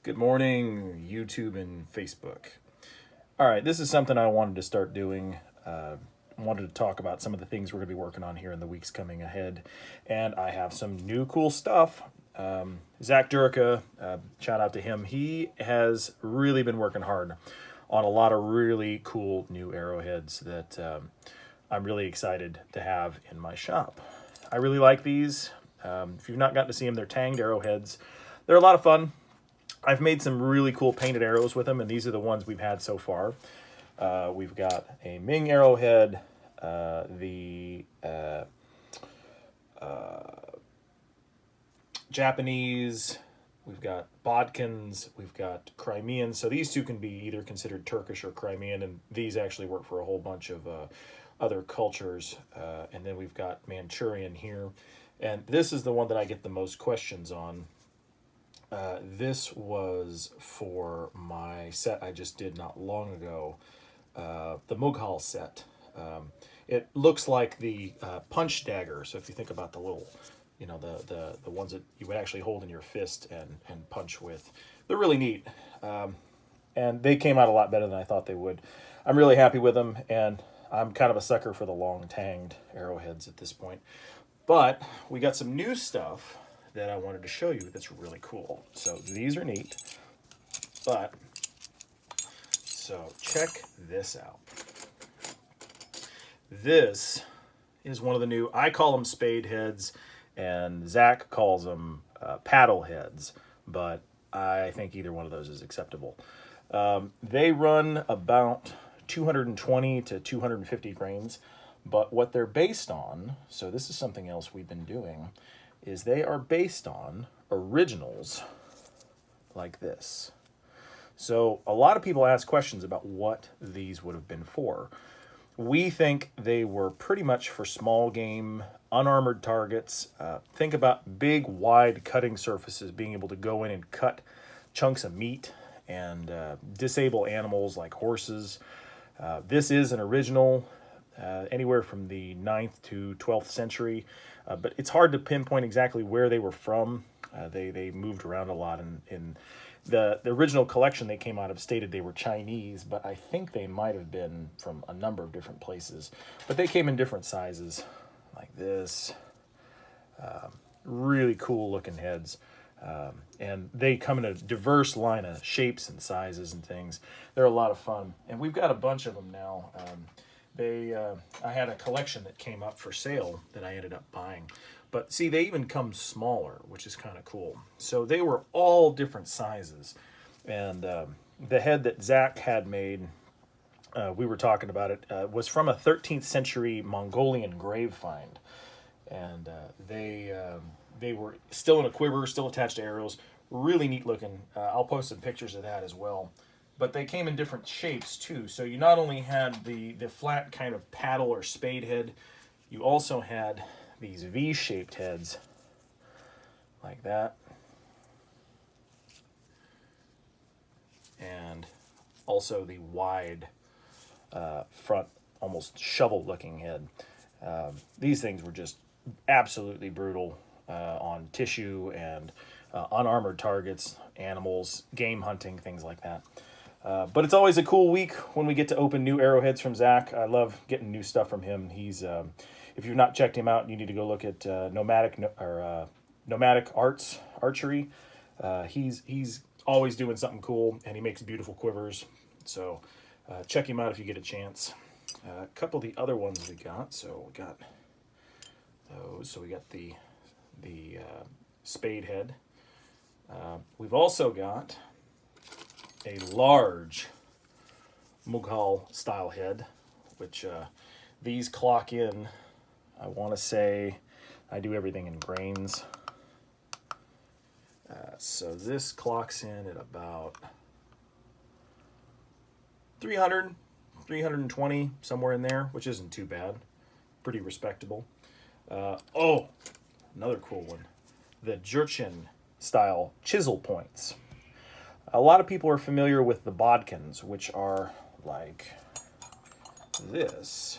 Good morning, YouTube and Facebook. All right, this is something I wanted to start doing. I wanted to talk about some of the things we're going to be working on here in the weeks coming ahead. And I have some new cool stuff. Zack, shout out to him. He has really been working hard on a lot of really cool new arrowheads that I'm really excited to have in my shop. I really like these. If you've not gotten to see them, they're tanged arrowheads. They're a lot of fun. I've made some really cool painted arrows with them, and these are the ones we've had so far. We've got a Ming arrowhead, the Japanese, we've got Bodkins, we've got Crimean. So these two can be either considered Turkish or Crimean, and these actually work for a whole bunch of other cultures. And then we've got Manchurian here. And this is the one that I get the most questions on. This was for my set I just did not long ago, the Mughal set. It looks like the punch dagger. So if you think about the little, the ones that you would actually hold in your fist and punch with, they're really neat. And they came out a lot better than I thought they would. I'm really happy with them, and I'm kind of a sucker for the long tanged arrowheads at this point. But we got some new stuff that I wanted to show you that's really cool. So these are neat, so check this out. This is one of the new, I call them spade heads, and Zack calls them paddle heads, but I think either one of those is acceptable. They run about 220 to 250 grains, but what they're based on, so this is something else we've been doing, is they are based on originals like this. So a lot of people ask questions about what these would have been for. We think they were pretty much for small game, unarmored targets. Think about big, wide cutting surfaces, being able to go in and cut chunks of meat and disable animals like horses. This is an original, anywhere from the 9th to 12th century. But it's hard to pinpoint exactly where they were from. They moved around a lot. In the original collection they came out of stated they were Chinese, but I think they might have been from a number of different places. But they came in different sizes, like this. Really cool looking heads. And they come in a diverse line of shapes and sizes and things. They're a lot of fun. And we've got a bunch of them now. I had a collection that came up for sale that I ended up buying. But see, they even come smaller, which is kind of cool. So they were all different sizes. And the head that Zack had made, we were talking about it, was from a 13th century Mongolian grave find. And they were still in a quiver, still attached to arrows. Really neat looking. I'll post some pictures of that as well. But they came in different shapes too. So you not only had the flat kind of paddle or spade head, you also had these V-shaped heads like that. And also the wide front, almost shovel-looking head. These things were just absolutely brutal on tissue and unarmored targets, animals, game hunting, things like that. But it's always a cool week when we get to open new arrowheads from Zack. I love getting new stuff from him. He's, if you've not checked him out, you need to go look at Nomadic Arts Archery. He's always doing something cool, and he makes beautiful quivers. So check him out if you get a chance. A couple of the other ones we got. So we got those. So we got the spade head. We've also got a large Mughal style head, which these clock in, I want to say, I do everything in grains. So this clocks in at about 300, 320, somewhere in there, which isn't too bad. Pretty respectable. Another cool one. The Jurchen style chisel points. A lot of people are familiar with the bodkins, which are like this.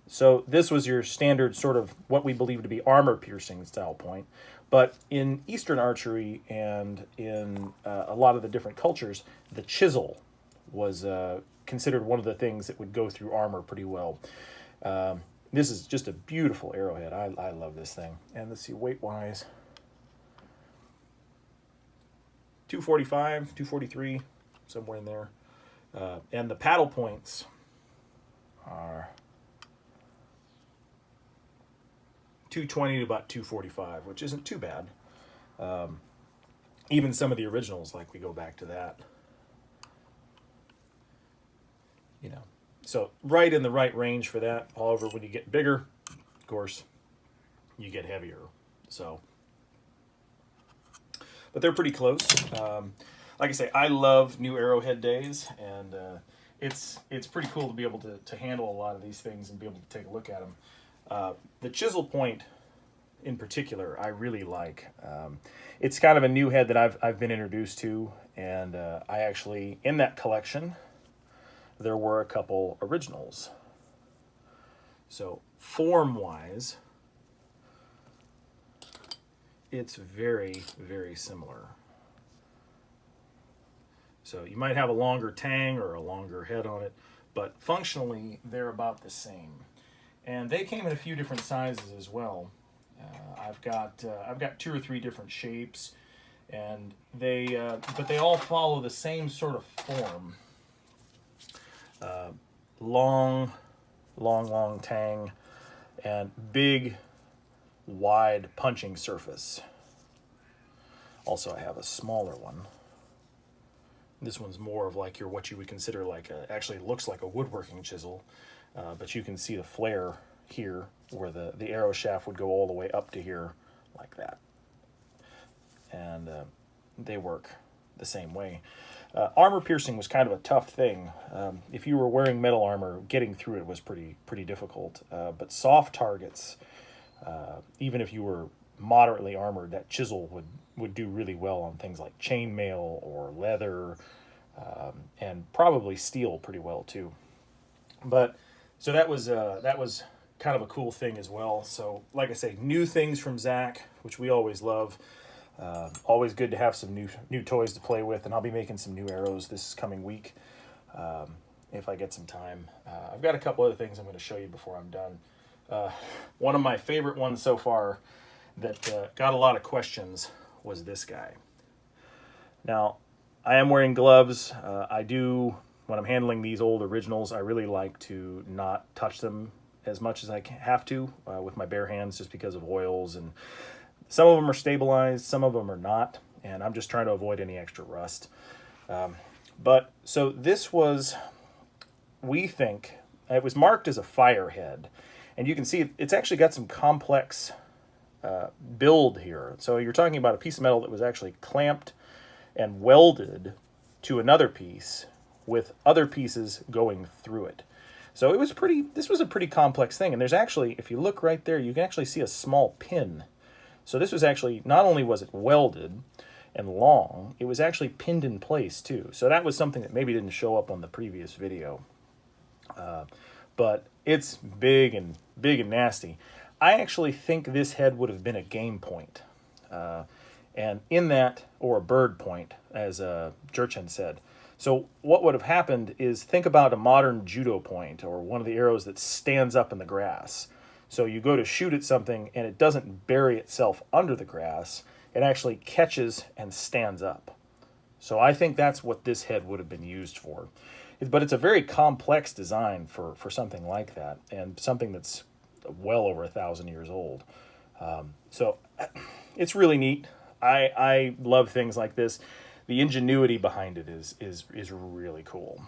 So this was your standard sort of what we believe to be armor piercing style point. But in Eastern archery and in a lot of the different cultures, the chisel was considered one of the things that would go through armor pretty well. This is just a beautiful arrowhead. I love this thing. And let's see, weight-wise, 245, 243, somewhere in there. And the paddle points are 220 to about 245, which isn't too bad. Even some of the originals, like we go back to that. You know, so right in the right range for that. However, when you get bigger, of course, you get heavier. So, but they're pretty close. Like I say, I love new arrowhead days, and it's pretty cool to be able to handle a lot of these things and be able to take a look at them. The chisel point, in particular, I really like. It's kind of a new head that I've been introduced to, and I actually, in that collection, there were a couple originals. So form-wise, it's very, very similar. So you might have a longer tang or a longer head on it, but functionally they're about the same. And they came in a few different sizes as well. I've got 2 or 3 different shapes, and but they all follow the same sort of form. Long tang, and big, wide punching surface. Also, I have a smaller one. This one's more of like what you would consider like actually looks like a woodworking chisel, but you can see the flare here where the arrow shaft would go all the way up to here like that. And they work the same way. Armor piercing was kind of a tough thing. If you were wearing metal armor, getting through it was pretty difficult. But soft targets, even if you were moderately armored, that chisel would do really well on things like chainmail or leather, and probably steel pretty well too. But so that was kind of a cool thing as well. So like I say, new things from Zack, which we always love. Always good to have some new toys to play with, and I'll be making some new arrows this coming week if I get some time. I've got a couple other things I'm going to show you before I'm done. One of my favorite ones so far that got a lot of questions was this guy. Now, I am wearing gloves. When I'm handling these old originals, I really like to not touch them as much as I have to with my bare hands, just because of oils, and some of them are stabilized, some of them are not, and I'm just trying to avoid any extra rust. But so this was, we think, it was marked as a firehead, and you can see it's actually got some complex build here. So you're talking about a piece of metal that was actually clamped and welded to another piece with other pieces going through it. So this was a pretty complex thing, and there's actually, if you look right there, you can actually see a small pin. So this was actually, not only was it welded and long, it was actually pinned in place too. So that was something that maybe didn't show up on the previous video. But it's big and nasty. I actually think this head would have been a game point. And in that, or a bird point, as Jurchen said. So what would have happened is, think about a modern judo point, or one of the arrows that stands up in the grass. So you go to shoot at something and it doesn't bury itself under the grass. It actually catches and stands up. So I think that's what this head would have been used for. But it's a very complex design for something like that, and something that's well over 1,000 years old. So it's really neat. I love things like this. The ingenuity behind it is really cool.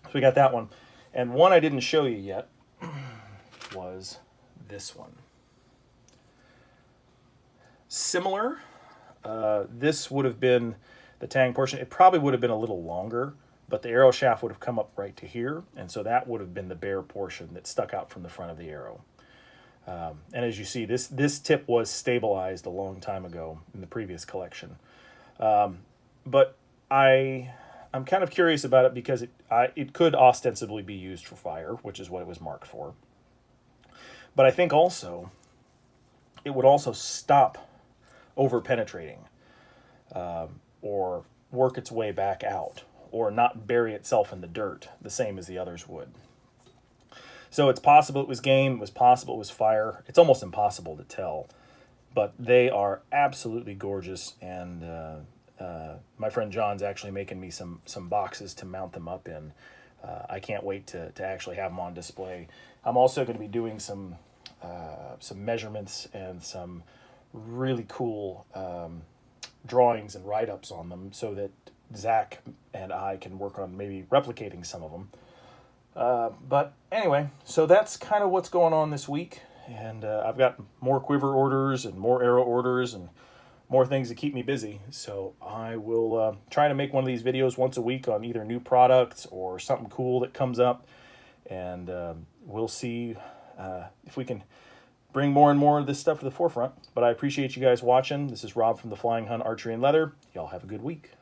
So we got that one. And one I didn't show you yet was this one. Similar. This would have been the tang portion. It probably would have been a little longer, but the arrow shaft would have come up right to here, and so that would have been the bare portion that stuck out from the front of the arrow. And as you see, this tip was stabilized a long time ago in the previous collection. But I'm kind of curious about it because it could ostensibly be used for fire, which is what it was marked for. But I think also it would also stop over penetrating, or work its way back out, or not bury itself in the dirt the same as the others would. So it's possible it was game, it was possible it was fire. It's almost impossible to tell, but they are absolutely gorgeous, and my friend John's actually making me some boxes to mount them up in. I can't wait to actually have them on display. I'm also going to be doing some measurements and some really cool drawings and write-ups on them, so that Zack and I can work on maybe replicating some of them. But anyway, so that's kind of what's going on this week. And I've got more quiver orders and more arrow orders and more things to keep me busy. So I will try to make one of these videos once a week on either new products or something cool that comes up. And we'll see if we can bring more and more of this stuff to the forefront. But I appreciate you guys watching. This is Rob from the Flying Hun Archery and Leather. Y'all have a good week.